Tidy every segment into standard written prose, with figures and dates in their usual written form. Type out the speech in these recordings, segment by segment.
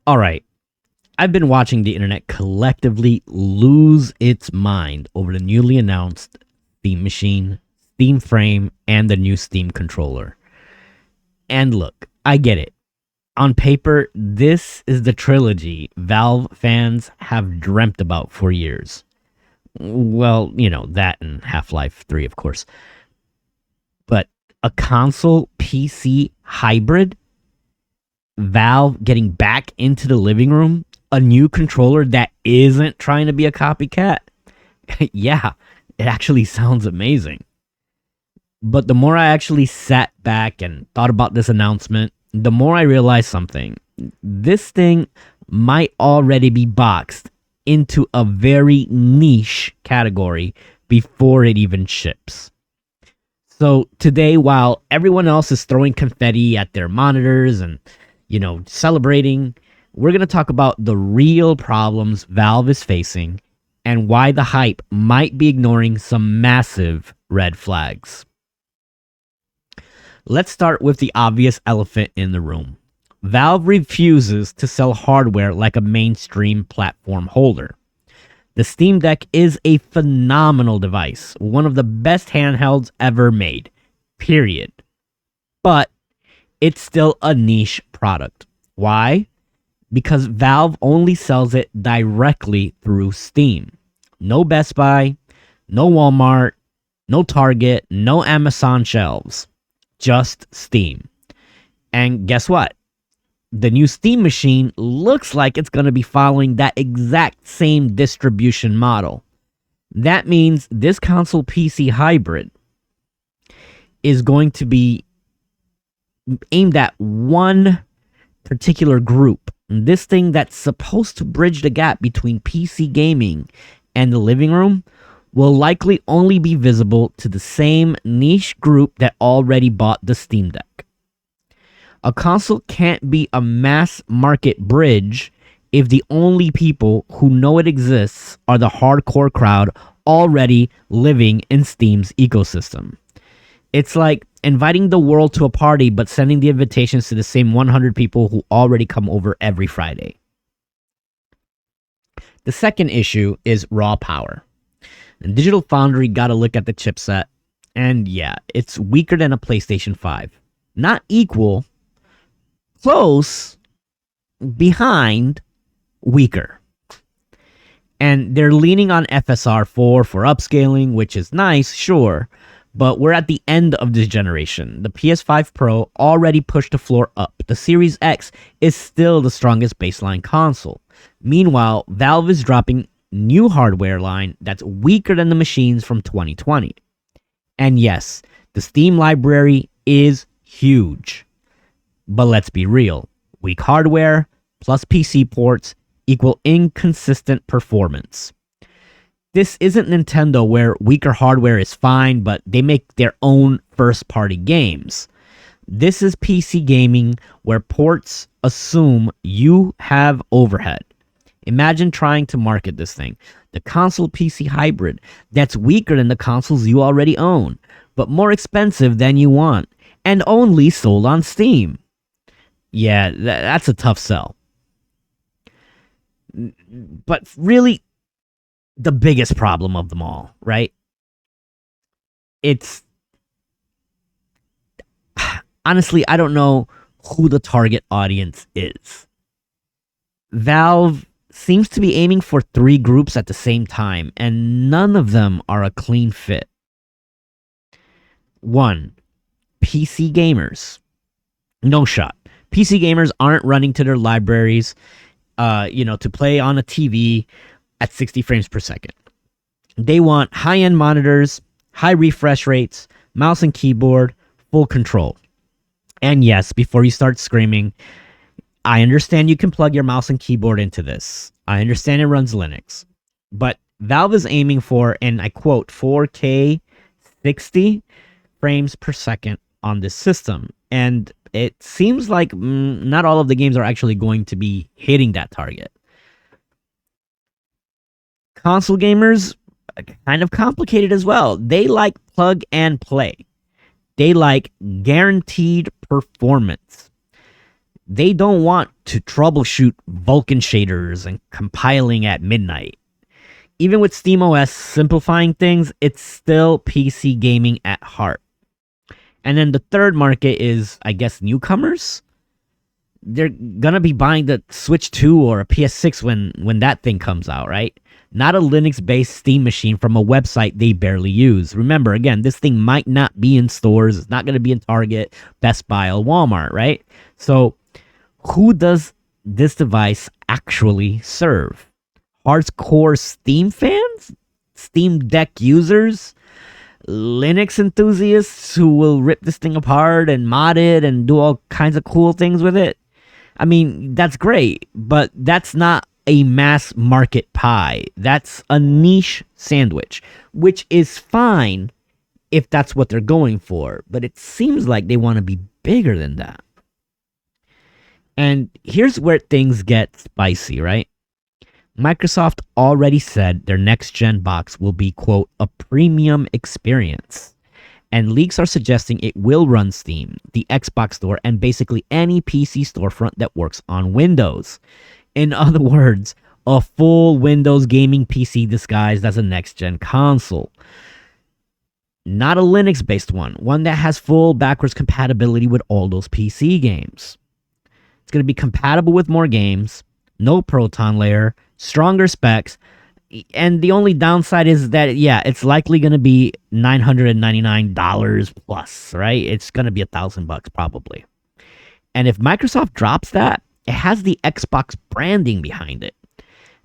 All right. I've been watching the internet collectively lose its mind over the newly announced Steam Machine, Steam Frame, and the new Steam controller. And look, I get it. On paper, this is the trilogy Valve fans have dreamt about for years. Well, that and Half-Life 3, of course. But a console PC hybrid, Valve getting back into the living room, a new controller that isn't trying to be a copycat. Yeah, it actually sounds amazing. But the more I actually sat back and thought about this announcement, the more I realized something. This thing might already be boxed into a very niche category before it even ships. So today, while everyone else is throwing confetti at their monitors and, celebrating, we're going to talk about the real problems Valve is facing and why the hype might be ignoring some massive red flags. Let's start with the obvious elephant in the room. Valve refuses to sell hardware like a mainstream platform holder. The Steam Deck is a phenomenal device, one of the best handhelds ever made, period. But it's still a niche product. Why? Because Valve only sells it directly through Steam. No Best Buy, no Walmart, no Target, no Amazon shelves. Just Steam. And guess what? The new Steam machine looks like it's going to be following that exact same distribution model. That means this console PC hybrid is going to be aimed at one particular group. This thing that's supposed to bridge the gap between PC gaming and the living room will likely only be visible to the same niche group that already bought the Steam Deck. A console can't be a mass market bridge if the only people who know it exists are the hardcore crowd already living in Steam's ecosystem. It's like inviting the world to a party but sending the invitations to the same 100 people who already come over every Friday. The second issue is raw power. And Digital Foundry got a look at the chipset, and yeah, it's weaker than a PlayStation 5. Not equal, close, behind, weaker. And they're leaning on FSR 4 for upscaling, which is nice, sure, but we're at the end of this generation. The PS5 Pro already pushed the floor up. The Series X is still the strongest baseline console. Meanwhile, Valve is dropping new hardware line that's weaker than the machines from 2020. And yes, the Steam library is huge. But let's be real. Weak hardware plus PC ports equal inconsistent performance. This isn't Nintendo where weaker hardware is fine, but they make their own first-party games. This is PC gaming where ports assume you have overhead. Imagine trying to market this thing, the console PC hybrid, that's weaker than the consoles you already own, but more expensive than you want, and only sold on Steam. Yeah, that's a tough sell. But really, the biggest problem of them all, right? It's... Honestly, I don't know who the target audience is. Valve seems to be aiming for three groups at the same time, and none of them are a clean fit. 1. PC gamers. No shot. PC gamers aren't running to their libraries, to play on a TV at 60 frames per second. They want high-end monitors, high refresh rates, mouse and keyboard, full control. And yes, before you start screaming, I understand you can plug your mouse and keyboard into this. I understand it runs Linux. But Valve is aiming for, and I quote, 4K 60 frames per second on this system. And it seems like not all of the games are actually going to be hitting that target. Console gamers, kind of complicated as well. They like plug and play. They like guaranteed performance. They don't want to troubleshoot Vulkan shaders and compiling at midnight. Even with SteamOS simplifying things, it's still PC gaming at heart. And then the third market is, I guess, newcomers. They're gonna be buying the Switch 2 or a PS6 when that thing comes out, right? Not a Linux-based Steam machine from a website they barely use. Remember, again, this thing might not be in stores. It's not going to be in Target, Best Buy, or Walmart, right? So who does this device actually serve? Hardcore Steam fans? Steam Deck users? Linux enthusiasts who will rip this thing apart and mod it and do all kinds of cool things with it? I mean, that's great, but that's not a mass market pie. That's a niche sandwich, which is fine if that's what they're going for. But it seems like they want to be bigger than that. And here's where things get spicy, right? Microsoft already said their next-gen box will be, quote, a premium experience. And leaks are suggesting it will run Steam, the Xbox Store, and basically any PC storefront that works on Windows. In other words, a full Windows gaming PC disguised as a next-gen console. Not a Linux-based one that has full backwards compatibility with all those PC games. It's going to be compatible with more games, no Proton layer, stronger specs, and the only downside is that, yeah, it's likely going to be $999 plus, right? It's going to be $1,000 probably. And if Microsoft drops that, it has the Xbox branding behind it.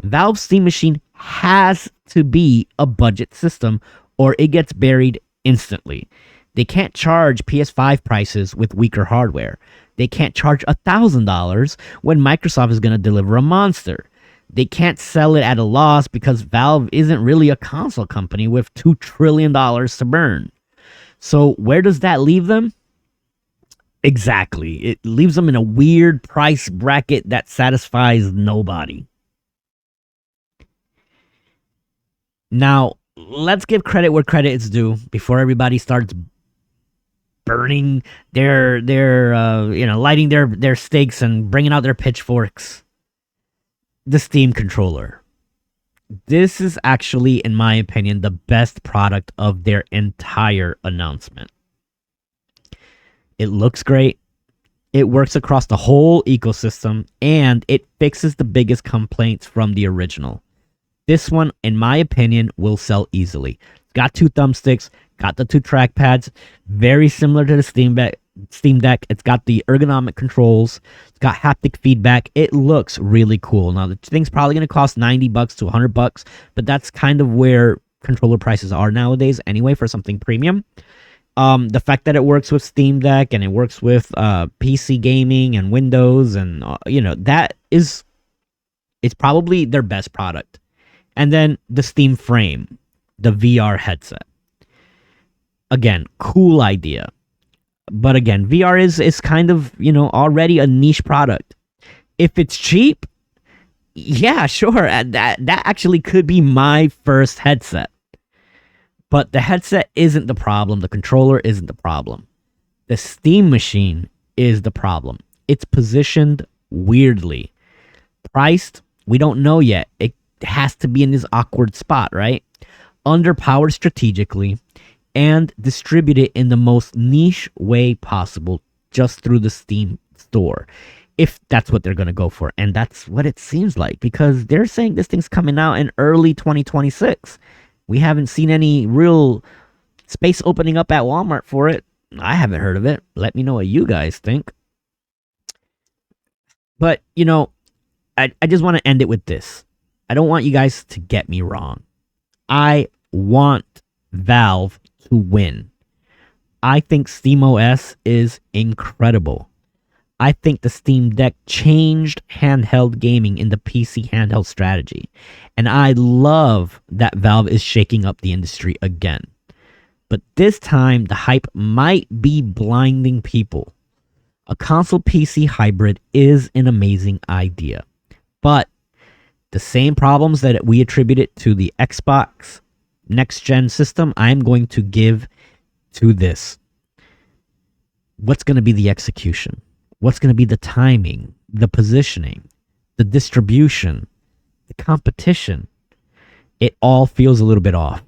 Valve's Steam machine has to be a budget system or it gets buried instantly. They can't charge PS5 prices with weaker hardware. They can't charge $1,000 when Microsoft is going to deliver a monster. They can't sell it at a loss because Valve isn't really a console company with $2 trillion to burn. So where does that leave them? Exactly. It leaves them in a weird price bracket that satisfies nobody. Now, let's give credit where credit is due before everybody starts burning their lighting their stakes and bringing out their pitchforks. The Steam controller. This is actually, in my opinion, the best product of their entire announcement. It looks great. It works across the whole ecosystem, and it fixes the biggest complaints from the original. This one, in my opinion, will sell easily. It's got 2 thumbsticks, got the 2 trackpads, very similar to the Steam Deck. It's got the ergonomic controls. It's got haptic feedback. It looks really cool. Now, the thing's probably going to cost $90 to $100, but that's kind of where controller prices are nowadays anyway for something premium. The fact that it works with Steam Deck and it works with PC gaming and Windows and, it's probably their best product. And then the Steam Frame, the VR headset. Again, cool idea. But again, VR is kind of, already a niche product. If it's cheap, yeah, sure. That actually could be my first headset. But the headset isn't the problem. The controller isn't the problem. The Steam machine is the problem. It's positioned weirdly. Priced, we don't know yet. It has to be in this awkward spot, right? Underpowered strategically and distributed in the most niche way possible just through the Steam store. If that's what they're going to go for. And that's what it seems like because they're saying this thing's coming out in early 2026. We haven't seen any real space opening up at Walmart for it. I haven't heard of it. Let me know what you guys think. But, I just want to end it with this. I don't want you guys to get me wrong. I want Valve to win. I think SteamOS is incredible. I think the Steam Deck changed handheld gaming in the PC handheld strategy. And I love that Valve is shaking up the industry again. But this time, the hype might be blinding people. A console PC hybrid is an amazing idea. But the same problems that we attributed to the Xbox next-gen system, I'm going to give to this. What's going to be the execution? What's going to be the timing, the positioning, the distribution, the competition? It all feels a little bit off.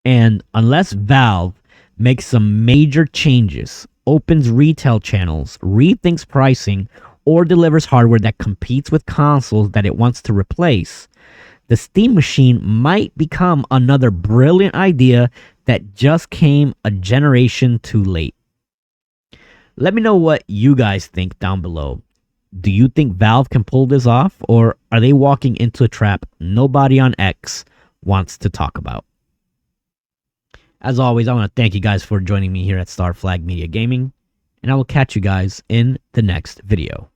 And unless Valve makes some major changes, opens retail channels, rethinks pricing, or delivers hardware that competes with consoles that it wants to replace, the Steam Machine might become another brilliant idea that just came a generation too late. Let me know what you guys think down below. Do you think Valve can pull this off, or are they walking into a trap nobody on X wants to talk about? As always, I want to thank you guys for joining me here at Star Flag Media Gaming, and I will catch you guys in the next video.